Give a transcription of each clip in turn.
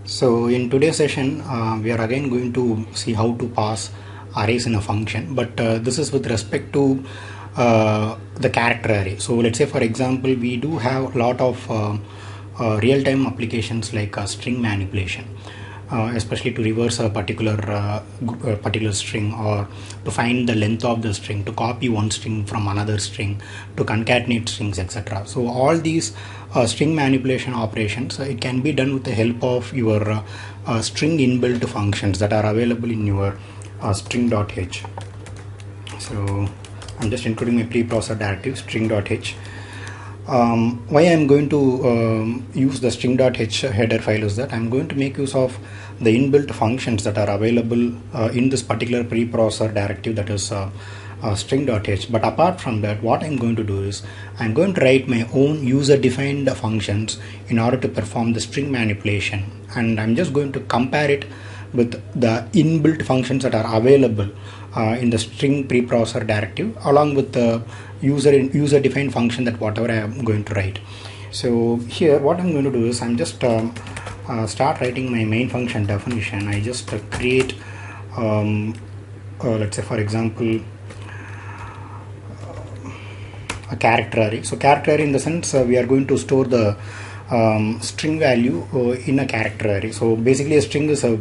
So in today's session, we are again going to see how to pass arrays in a function, but this is with respect to the character array. So let's say, for example, we do have a lot of real-time applications like string manipulation, especially to reverse a particular string, or to find the length of the string, to copy one string from another string, to concatenate strings, etc. So all these string manipulation operations, it can be done with the help of your string inbuilt functions that are available in your string.h. So I'm just including my preprocessor directive string.h. Why I'm going to use the string.h header file is that I'm going to make use of the inbuilt functions that are available in this particular preprocessor directive, that is string.h. But apart from that, what I'm going to do is I'm going to write my own user-defined functions in order to perform the string manipulation, and I'm just going to compare it with the inbuilt functions that are available in the string preprocessor directive, along with the user defined function that whatever I am going to write. So here what I'm going to do is I'm just start writing my main function definition. I just create let's say, for example, a character array. So character array in the sense we are going to store the string value in a character array. So basically a string is a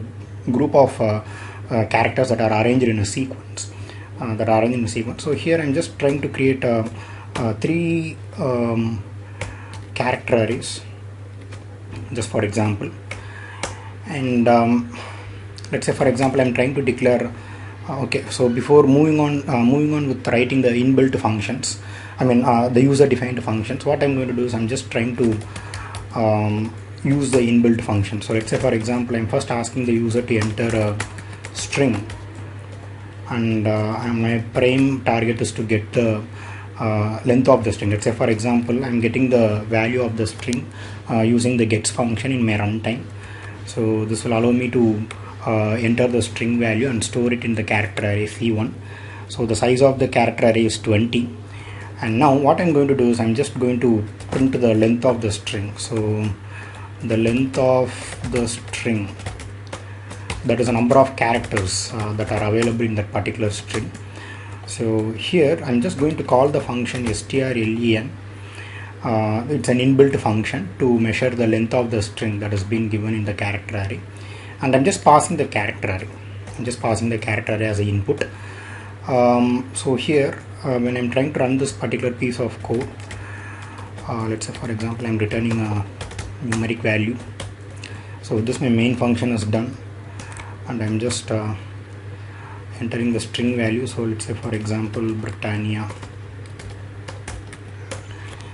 group of characters that are arranged in a sequence. So here I'm just trying to create three character arrays, just for example. And let's say, for example, I'm trying to declare okay, so before moving on with writing the inbuilt functions, the user defined functions, what I'm going to do is I'm just trying to use the inbuilt function. So let's say, for example, I'm first asking the user to enter a string, and my prime target is to get the length of the string. Let's say, for example, I'm getting the value of the string using the gets function in my runtime. So this will allow me to enter the string value and store it in the character array C1. So the size of the character array is 20. And now what I'm going to do is I'm just going to print the length of the string. So the length of the string, that is a number of characters that are available in that particular string. So here I'm just going to call the function strlen. It's an inbuilt function to measure the length of the string that has been given in the character array, and I'm just passing the character array. I'm just passing the character array as an input. So here when I'm trying to run this particular piece of code, let's say, for example, I'm returning a numeric value. So this my main function is done, and I'm just entering the string value. So let's say, for example, Britannia.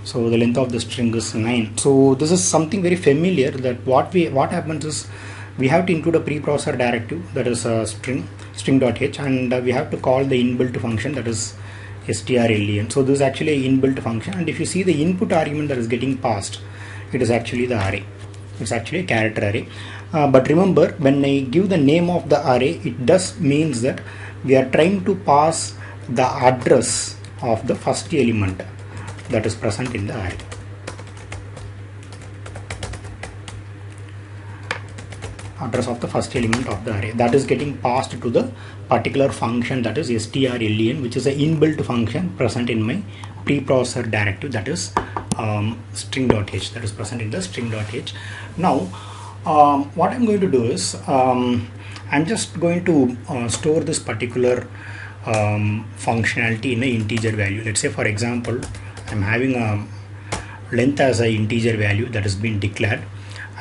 So the length of the string is 9. So this is something very familiar, that what happens is we have to include a preprocessor directive, that is a string.h, and we have to call the inbuilt function, that is strlen. So this is actually an inbuilt function, and if you see the input argument that is getting passed, it is actually the array. It's actually a character array. But remember, when I give the name of the array, it does means that we are trying to pass the address of the first element that is present in the array. Address of the first element of the array, that is getting passed to the particular function, that is strlen, which is an inbuilt function present in my preprocessor directive, that is string.h, that is present in the string.h. Now what I'm going to do is I'm just going to store this particular functionality in an integer value. Let's say, for example, I'm having a length as an integer value that has been declared,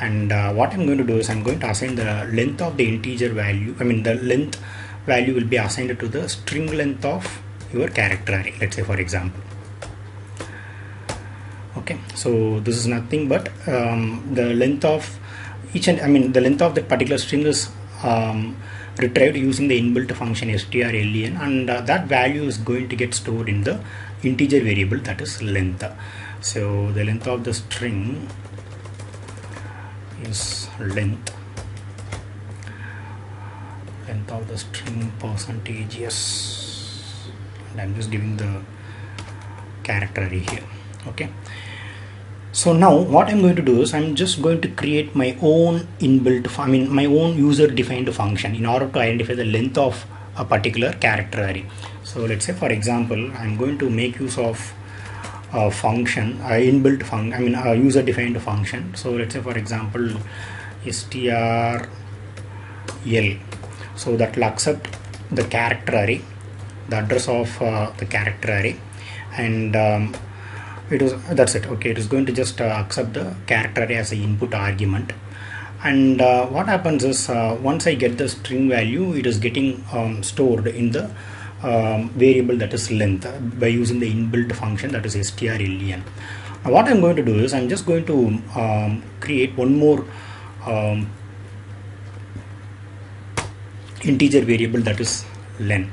and what I'm going to do is I'm going to assign the length of the integer value. The length value will be assigned to the string length of your character array, let's say, for example. Okay, so this is nothing but the length of each and the length of that particular string is retrieved using the inbuilt function strlen, and that value is going to get stored in the integer variable, that is length. So the length of the string is length of the string percentage yes, and I'm just giving the character array here. Okay, So now what I'm going to do is I'm just going to create my own inbuilt, my own user defined function in order to identify the length of a particular character array. So let's say, for example, I'm going to make use of a function, a inbuilt function, a user defined function. So let's say, for example, strl. So that will accept the character array, the address of the character array, and that's it. Okay, it is going to just accept the character array as an input argument. And what happens is, once I get the string value, it is getting stored in the variable that is length by using the inbuilt function that is strlen. Now what I'm going to do is I'm just going to create one more integer variable that is len,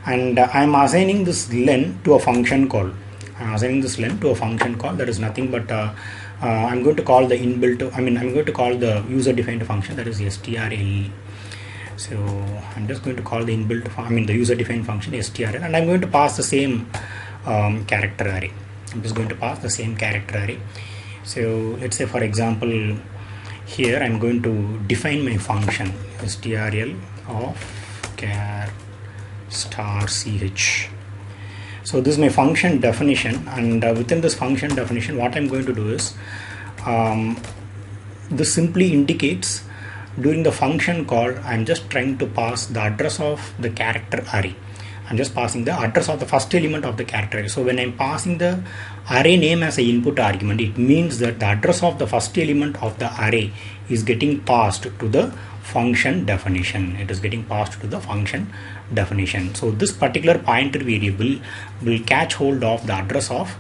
and I'm assigning this len to a function call. I'm assigning this len to a function call that is nothing but I'm going to call the inbuilt, I'm going to call the user defined function that is strl. So I'm just going to call the inbuilt, the user defined function strl, and I'm going to pass the same character array. I'm just going to pass the same character array. So let's say, for example, here I'm going to define my function strl of char star ch. So this is my function definition, and within this function definition, what I'm going to do is this simply indicates during the function call I'm just trying to pass the address of the character array. I'm just passing the address of the first element of the character array. So when I'm passing the array name as an input argument, it means that the address of the first element of the array is getting passed to the function definition. It is getting passed to the function definition. So this particular pointer variable will catch hold of the address of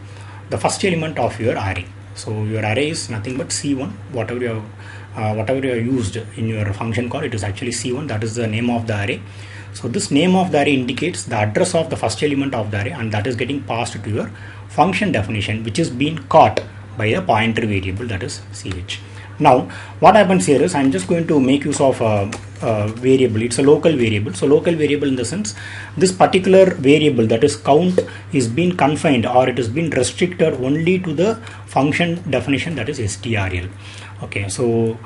the first element of your array. So your array is nothing but C1. Whatever you have used in your function call, it is actually C1. That is the name of the array. So this name of the array indicates the address of the first element of the array, and that is getting passed to your function definition, which is being caught by a pointer variable that is ch. Now what happens here is I'm just going to make use of a variable. It's a local variable. So local variable in the sense, this particular variable that is count is being confined, or it has been restricted only to the function definition that is strl. Okay, so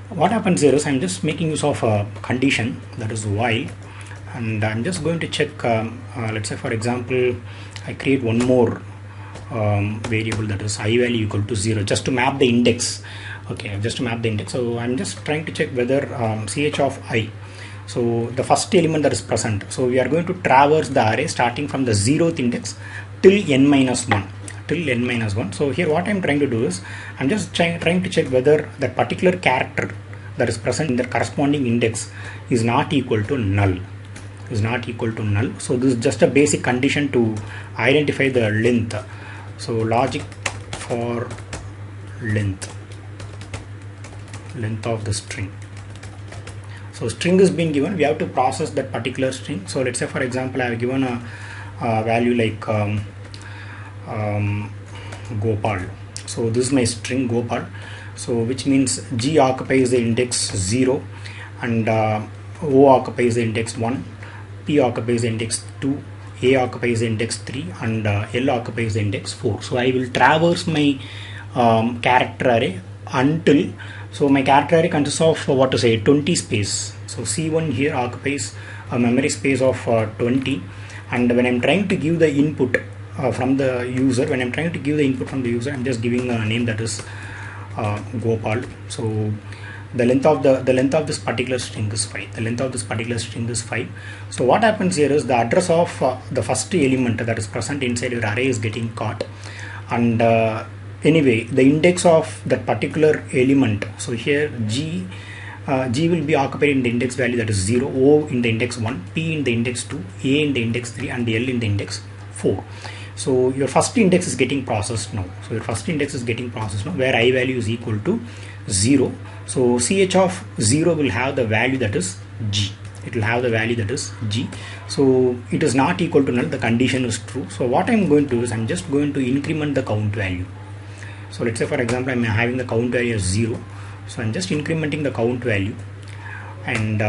what happens here is I'm just making use of a condition that is while, and I'm just going to check let's say, for example, I create one more variable that is I value equal to 0 just to map the index. Okay, just to map the index. So I'm just trying to check whether ch of I, so the first element that is present, so we are going to traverse the array starting from the 0th index till n minus 1. So here what I'm trying to do is I'm just trying to check whether that particular character that is present in the corresponding index is not equal to null. So this is just a basic condition to identify the length. So logic for length of the string. So string is being given, we have to process that particular string. So let's say, for example, I have given a value like Gopal. So this is my string Gopal, so which means G occupies the index 0, and O occupies the index 1, P occupies the index 2, A occupies the index 3, and L occupies the index 4. So I will traverse my character array until, so my character array consists of 20 space. So C1 here occupies a memory space of 20, and when I'm trying to give the input from the user, I'm just giving a name that is Gopal. So the length of this particular string is 5. So what happens here is the address of the first element that is present inside your array is getting caught, and anyway the index of that particular element, so here G will be occupied in the index value that is 0, O in the index 1, P in the index 2, A in the index 3, and L in the index 4. So your first index is getting processed now. Where I value is equal to 0. So ch of 0 will have the value that is G. So it is not equal to null. The condition is true. So what I'm going to do is I'm just going to increment the count value. So let's say, for example, I'm having the count value as 0. So I'm just incrementing the count value, and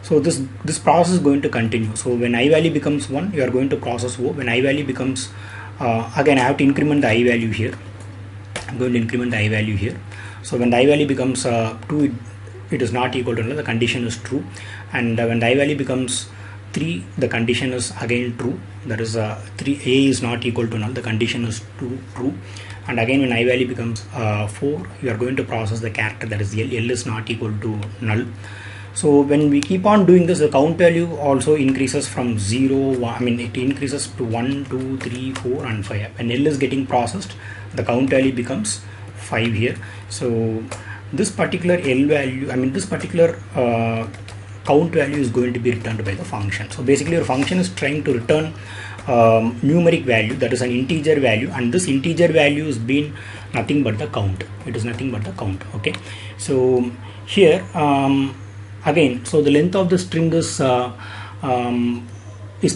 so this process is going to continue. So when I value becomes 1, you are going to process O. When I value becomes again I have to increment the I value here, I'm going to increment the I value here. So when the I value becomes 2, it is not equal to null, the condition is true. And when the I value becomes 3, the condition is again true. That is 3a is not equal to null, the condition is true. And again when I value becomes 4, you are going to process the character, that is L is not equal to null. So when we keep on doing this, the count value also increases from 0, it increases to 1, 2, 3, 4 and 5. When L is getting processed, the count value becomes 5 here. So this particular L value, this particular count value is going to be returned by the function. So basically your function is trying to return numeric value, that is an integer value, and this integer value is being nothing but the count. It is nothing but the count. Okay, so here again, so the length of the string is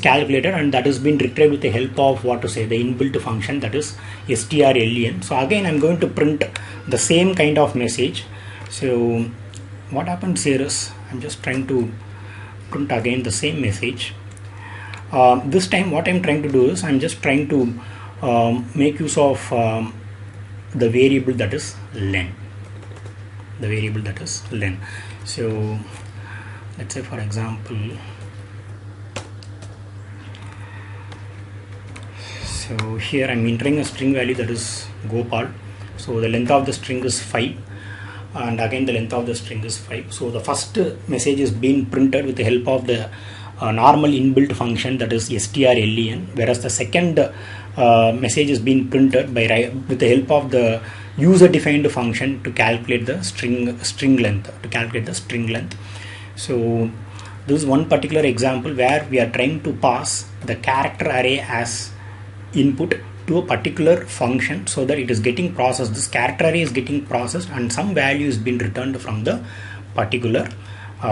calculated, and that has been retrieved with the help of what to say, the inbuilt function, that is strlen. So again I'm going to print the same kind of message. So what happens here is I'm just trying to print again the same message. This time what I'm trying to do is I'm just trying to make use of the variable that is len. The variable that is len. So let's say for example, so here I'm entering a string value that is Gopal. So the length of the string is 5, and again the length of the string is 5. So the first message is being printed with the help of the normal inbuilt function, that is strlen, whereas the second message is being printed with the help of the user defined function to calculate the string length. So this is one particular example where we are trying to pass the character array as input to a particular function so that it is getting processed. This character array is getting processed and some value is being returned from the particular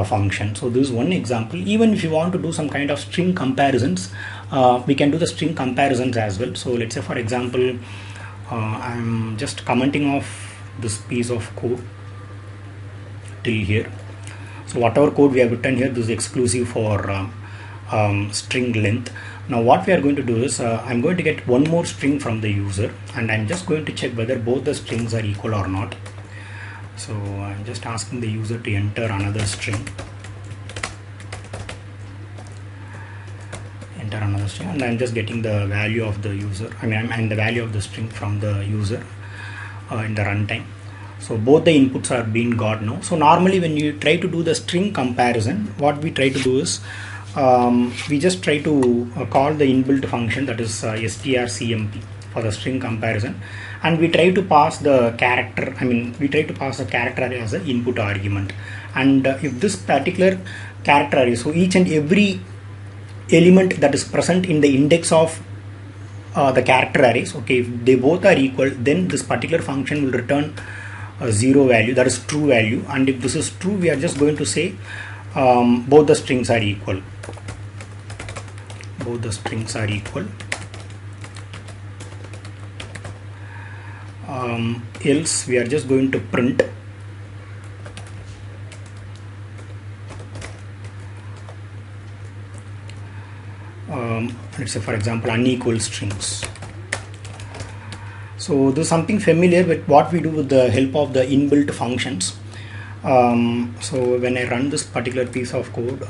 function. So this is one example. Even if you want to do some kind of string comparisons, we can do the string comparisons as well. So let's say for example, I'm just commenting off this piece of code till here. So whatever code we have written here, this is exclusive for string length. Now what we are going to do is I'm going to get one more string from the user, and I'm just going to check whether both the strings are equal or not. So I'm just asking the user to enter another string, and I'm just getting the value of the user, and the value of the string from the user in the runtime. So both the inputs are being got now. So normally when you try to do the string comparison, what we try to do is we just try to call the inbuilt function, that is strcmp, for the string comparison, and we try to pass the character, array as an input argument. And if this particular character array, so each and every element that is present in the index of the character arrays, okay, if they both are equal, then this particular function will return a 0 value, that is true value. And if this is true, we are just going to say both the strings are equal. Both the strings are equal. Else we are just going to print let's say for example unequal strings. So this is something familiar with what we do with the help of the inbuilt functions. So when I run this particular piece of code,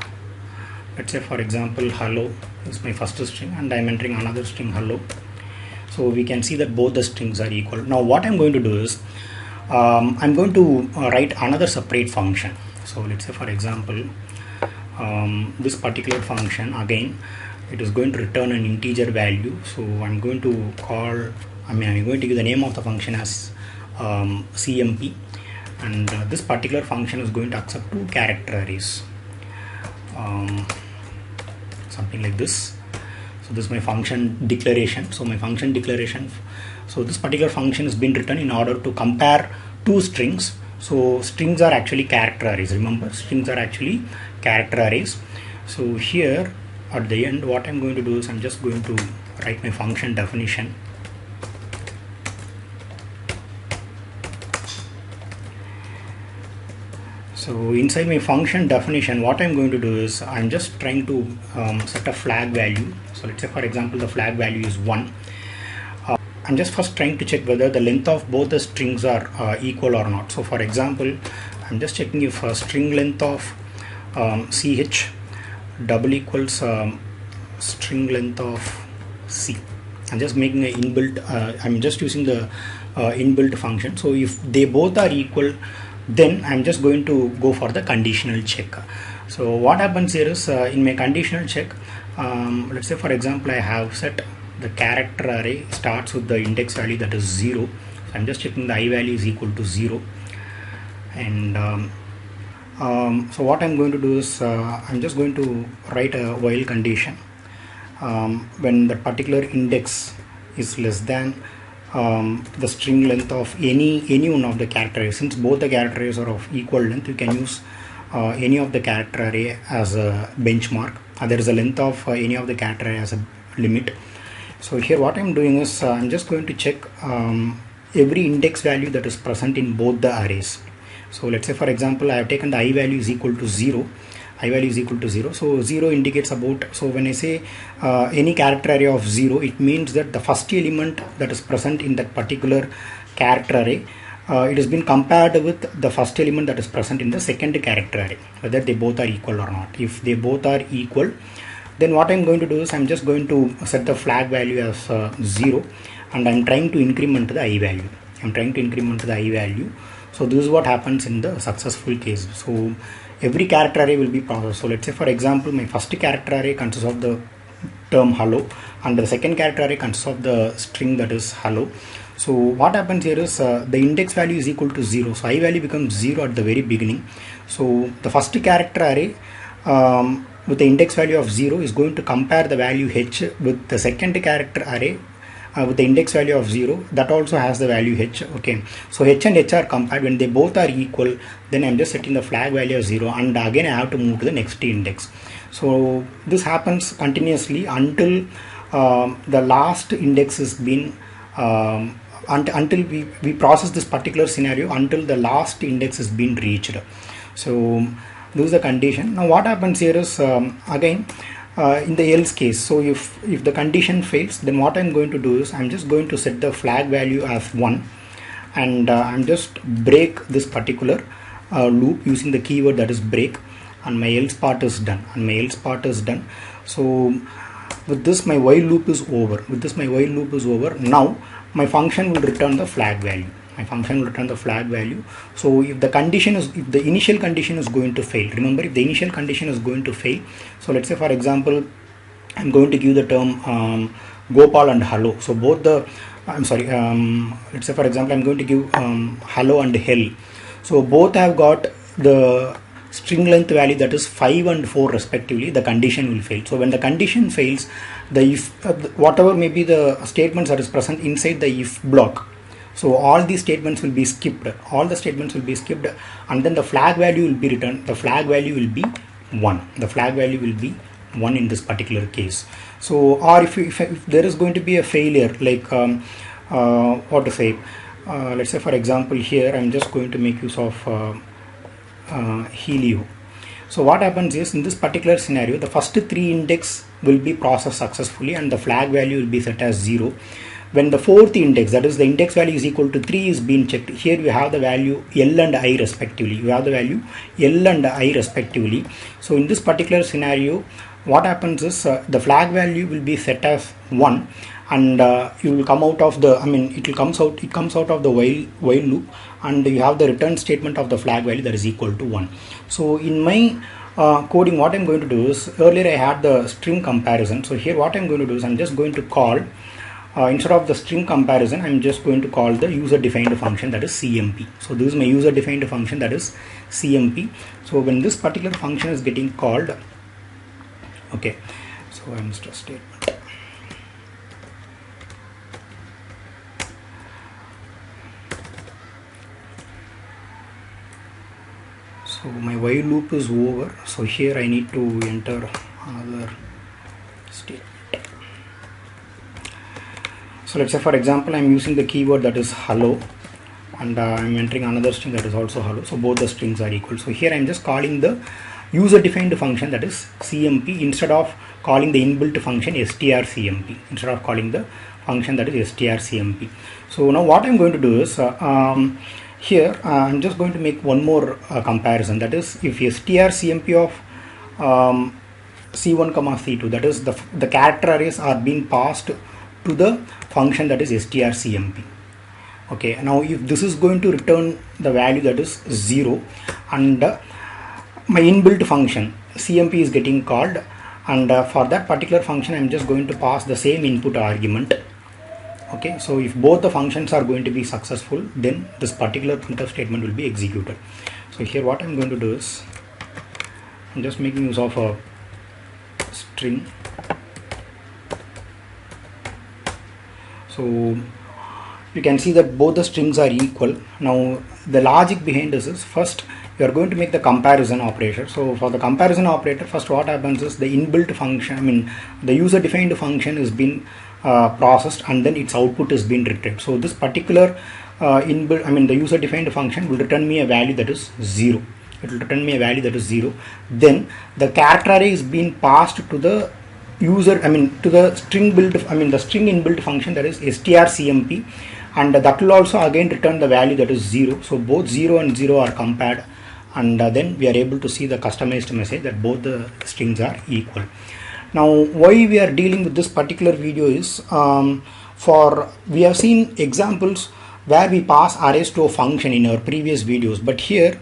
let's say for example hello is my first string, and I'm entering another string hello. So we can see that both the strings are equal. Now what I'm going to do is I'm going to write another separate function. So let's say for example this particular function, again it is going to return an integer value. So I'm going to call, I'm going to give the name of the function as cmp, and this particular function is going to accept 2 character arrays, something like this. So this is my function declaration. So my function declaration, so this particular function has been written in order to compare 2 strings. So strings are actually character arrays, remember, strings are actually character arrays. So here at the end what I'm going to do is I'm just going to write my function definition. So inside my function definition, what I'm going to do is I'm just trying to set a flag value. So let's say for example the flag value is 1. I'm just first trying to check whether the length of both the strings are equal or not. So for example, I'm just checking if string length of ch double equals string length of c. I'm just making an inbuilt, I'm just using the inbuilt function. So if they both are equal, then I'm just going to go for the conditional check. So what happens here is in my conditional check, let's say for example I have set the character array starts with the index value that is 0. So I'm just checking the I value is equal to 0, and so what I'm going to do is I'm just going to write a while condition when the particular index is less than the string length of any one of the character arrays. Since both the character arrays are of equal length, you can use any of the character array as a benchmark. There is a length of any of the character array as a limit. So here what I'm doing is I'm just going to check every index value that is present in both the arrays. So let's say for example I have taken the I value is equal to 0. I value is equal to 0. So 0 indicates about, so when I say any character array of 0, it means that the first element that is present in that particular character array, it has been compared with the first element that is present in the second character array, whether they both are equal or not. If they both are equal, then what I'm going to do is I'm just going to set the flag value as 0, and I'm trying to increment the I value. I'm trying to increment the I value. So this is what happens in the successful case. So every character array will be processed. So let's say for example my first character array consists of the term hello, and the second character array consists of the string that is hello. So what happens here is the index value is equal to 0. So I value becomes 0 at the very beginning. So the first character array with the index value of 0 is going to compare the value h with the second character array with the index value of 0 that also has the value h. Okay, so h and h are compared. When they both are equal, then I'm just setting the flag value of 0, and again I have to move to the next index. So this happens continuously until the last index has been until we process this particular scenario until the last index has been reached. So this is the condition. Now what happens here is again in the else case. So if the condition fails, then what I'm going to do is I'm just going to set the flag value as 1, and I'm just break this particular loop using the keyword that is break, and my else part is done, So with this my while loop is over. Now my function will return the flag value. So if the initial condition is going to fail, remember, if the initial condition is going to fail, so let's say for example I'm going to give the term Gopal and hello. So both the let's say for example I'm going to give hello and hell. So both have got the string length value that is 5 and 4 respectively. The condition will fail. So when the condition fails, the if whatever may be the statements that is present inside the if block, so all these statements will be skipped. And then the flag value will be returned. The flag value will be 1 in this particular case. So or if there is going to be a failure, like what to say, let's say for example here I'm just going to make use of Helio. So what happens is in this particular scenario, the first 3 index will be processed successfully and the flag value will be set as 0. When the 4th index, that is the index value is equal to 3, is being checked, here we have the value L and I respectively. So in this particular scenario, what happens is the flag value will be set as 1, and you will come out of the, it comes out of the while loop, and you have the return statement of the flag value that is equal to 1. So in my coding, what I'm going to do is, earlier I had the string comparison. So here what I'm going to do is I'm just going to call, instead of the string comparison, I'm just going to call the user defined function, that is CMP. So this is my user defined function, that is CMP. So when this particular function is getting called, okay, so I missed a statement. So my while loop is over. So here I need to enter another statement. So let's say for example I'm using the keyword that is hello, and I'm entering another string that is also hello. So both the strings are equal. So here I'm just calling the user defined function, that is CMP, instead of calling the inbuilt function strcmp, instead of calling the function that is strcmp. So now what I'm going to do is here I'm just going to make one more comparison, that is if strcmp of c1 comma c2, that is the character arrays are being passed to the function that is strcmp. Okay, now if this is going to return the value that is 0, and my inbuilt function cmp is getting called, and for that particular function I'm just going to pass the same input argument. Okay, so if both the functions are going to be successful, then this particular printf statement will be executed. So here what I'm going to do is I'm just making use of a string. So you can see that both the strings are equal. Now the logic behind this is, first you are going to make the comparison operator. So for the comparison operator, first what happens is the inbuilt function, the user defined function is being processed, and then its output is being retrieved. So this particular the user defined function will return me a value that is 0. It will return me a value that is 0. Then the character array is being passed to the user, to the string built, the string inbuilt function that is strcmp, and that will also again return the value that is 0. So both 0 and 0 are compared, and then we are able to see the customized message that both the strings are equal. Now why we are dealing with this particular video is, we have seen examples where we pass arrays to a function in our previous videos, but here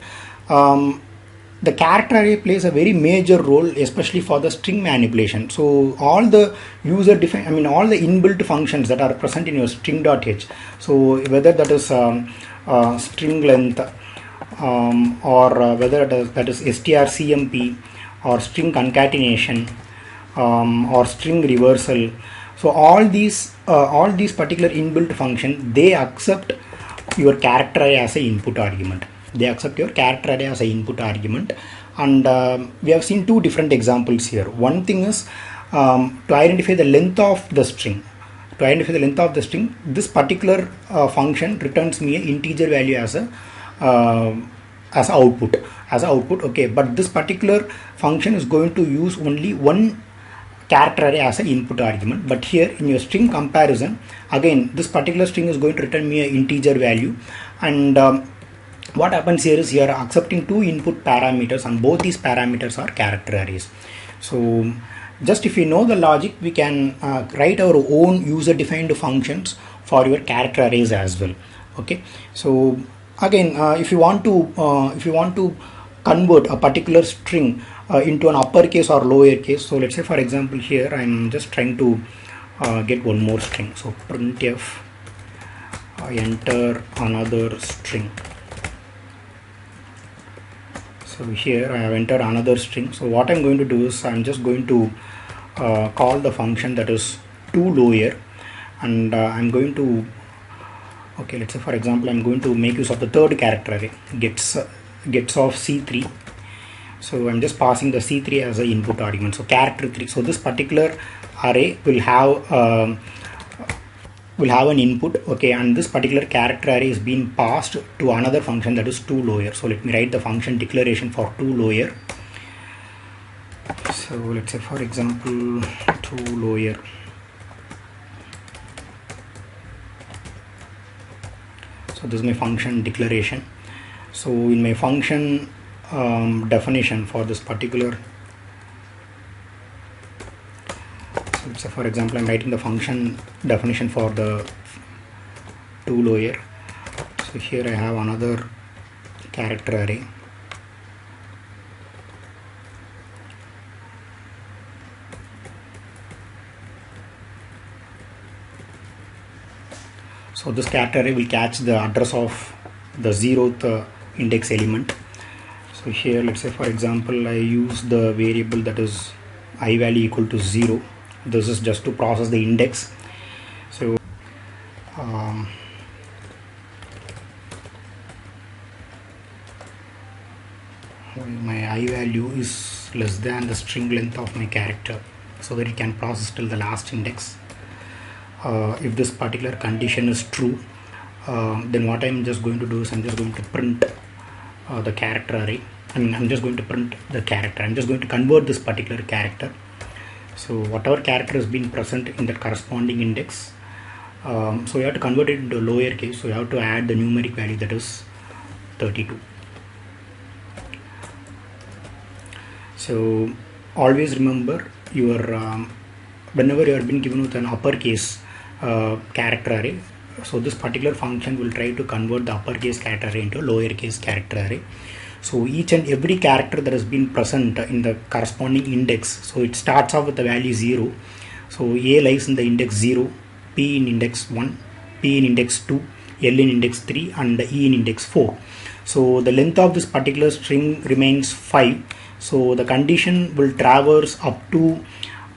the character array plays a very major role, especially for the string manipulation. So all the user defined, all the inbuilt functions that are present in your string.h, so whether that is string length, or whether that is strcmp, or string concatenation, or string reversal, so all these particular inbuilt functions, they accept your character array as an input argument. They accept your character array as an input argument, and we have seen two different examples here. One thing is to identify the length of the string. To identify the length of the string, this particular function returns me an integer value as output. Okay, but this particular function is going to use only one character array as an input argument. But here in your string comparison, again this particular string is going to return me an integer value, and what happens here is you are accepting two input parameters, and both these parameters are character arrays. So just if you know the logic, we can write our own user defined functions for your character arrays as well. Okay, so again if you want to convert a particular string into an uppercase or lowercase, so let's say for example here I'm just trying to get one more string. So printf enter another string. So here I have entered another string. So what I'm going to do is I'm just going to call the function that is toLower, and I'm going to, okay, let's say for example I'm going to make use of the third character array, gets of c3. So I'm just passing the c3 as an input argument, so character 3. So this particular array will have an input, okay, and this particular character array is being passed to another function that is toLower. So let me write the function declaration for toLower. So let's say for example toLower. So this is my function declaration. So in my function definition for this particular, so for example I'm writing the function definition for the toLower. So here I have another character array. So this character array will catch the address of the 0th index element. So here let's say for example I use the variable that is I value equal to 0. This is just to process the index. So my I value is less than the string length of my character, so that it can process till the last index. If this particular condition is true, then what I'm just going to do is I'm just going to print the character array. I'm just going to print the character. I'm just going to convert this particular character. So whatever character has been present in the corresponding index, So you have to convert it into lowercase, so you have to add the numeric value, that is 32. So always remember your whenever you are being given with an uppercase character array, so this particular function will try to convert the uppercase character array into a lowercase character array. So each and every character that has been present in the corresponding index, so it starts off with the value 0. So A lies in the index 0, P in index 1, P in index 2, L in index 3, and E in index 4. So the length of this particular string remains 5. So the condition will traverse up to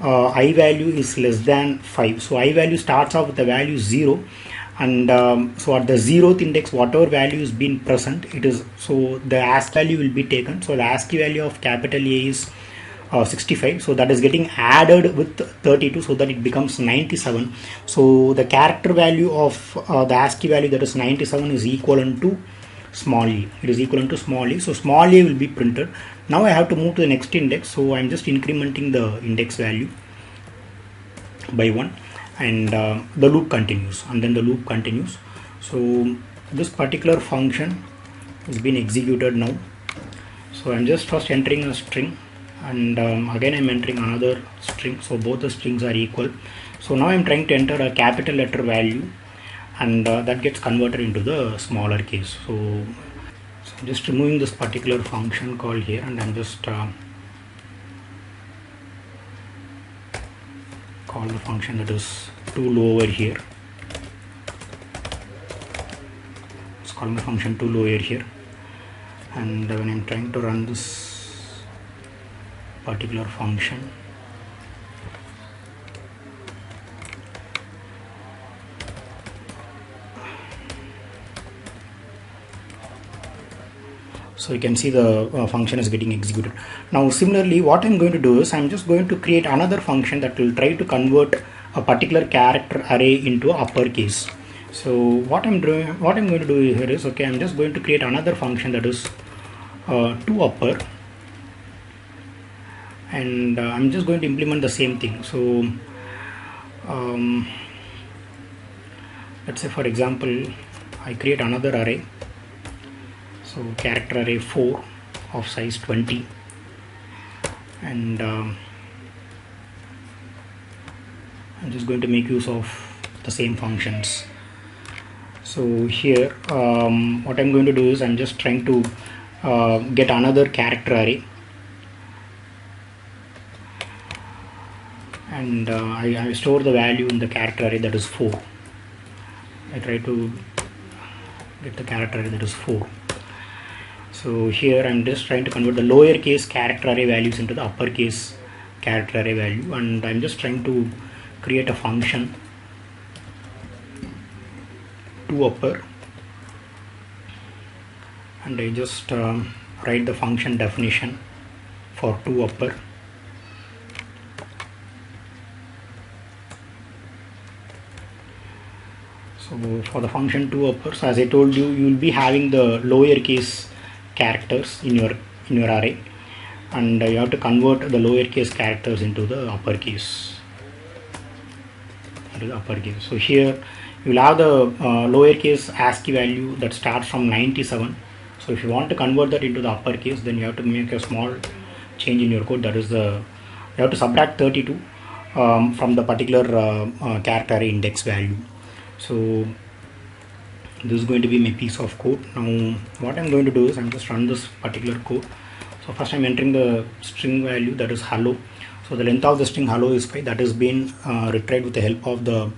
I value is less than 5. So I value starts off with the value 0, and so at the 0th index, whatever value is being present, it is, so the ASCII value will be taken. So the ASCII value of capital A is 65, so that is getting added with 32, so that it becomes 97. So the character value of the ASCII value, that is 97, is equivalent to small e. It is equivalent to small e, so small a will be printed. Now I have to move to the next index, so I am just incrementing the index value by 1, and the loop continues, and then the loop continues. So this particular function has been executed now. So I'm just first entering a string, and again I'm entering another string, so both the strings are equal. So now I'm trying to enter a capital letter value, and that gets converted into the smaller case. So I'm just removing this particular function call here, and I'm just call the function that is too low over here. Let's call the function too low over here, and when I'm trying to run this particular function, so you can see the function is getting executed. Now similarly, what I'm going to do is I'm just going to create another function that will try to convert a particular character array into uppercase. So what I'm going to do here is, okay, I'm just going to create another function that is toUpper, and I'm just going to implement the same thing. So let's say, for example, I create another array, so character array 4 of size 20, and I'm just going to make use of the same functions. So here what I'm going to do is I'm just trying to get another character array, and I store the value in the character array, that is 4. I try to get the character array that is 4. So here I'm just trying to convert the lowercase character array values into the uppercase character array value, and I'm just trying to create a function toUpper, and I just write the function definition for toUpper. So for the function toUpper, so as I told you, you will be having the lowercase characters in your array, and you have to convert the lowercase characters into the uppercase. So here you will have the lowercase ASCII value that starts from 97. So if you want to convert that into the uppercase, then you have to make a small change in your code. That is, you have to subtract 32 from the particular character array index value. So this is going to be my piece of code. Now what I'm going to do is I'm just run this particular code. So first I'm entering the string value, that is hello. So the length of the string hello is 5. That has been retrieved with the help of the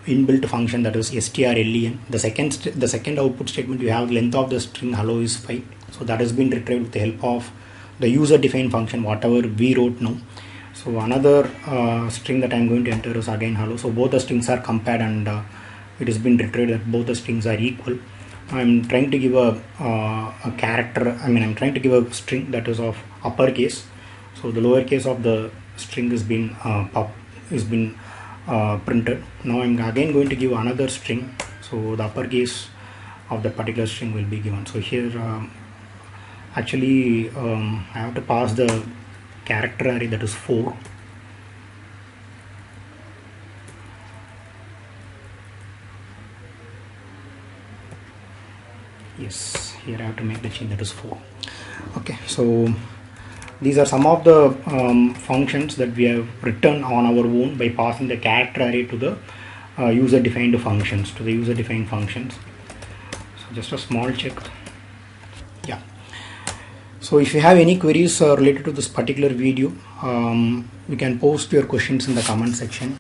inbuilt function, that is strlen. The second output statement, you have length of the string hello is 5. So that has been retrieved with the help of the user defined function, whatever we wrote now. So another string that I'm going to enter is again hello. So both the strings are compared, and it has been retrieved that both the strings are equal. I'm trying to give a character, I'm trying to give a string that is of uppercase. So the lowercase of the string has been printed. Now I'm again going to give another string, so the uppercase of the particular string will be given. So here actually I have to pass the character array, that is 4. Yes, here I have to make the change, that is 4. Okay, so these are some of the functions that we have written on our own by passing the character array to the user defined functions, so just a small check. Yeah, so if you have any queries related to this particular video, you can post your questions in the comment section.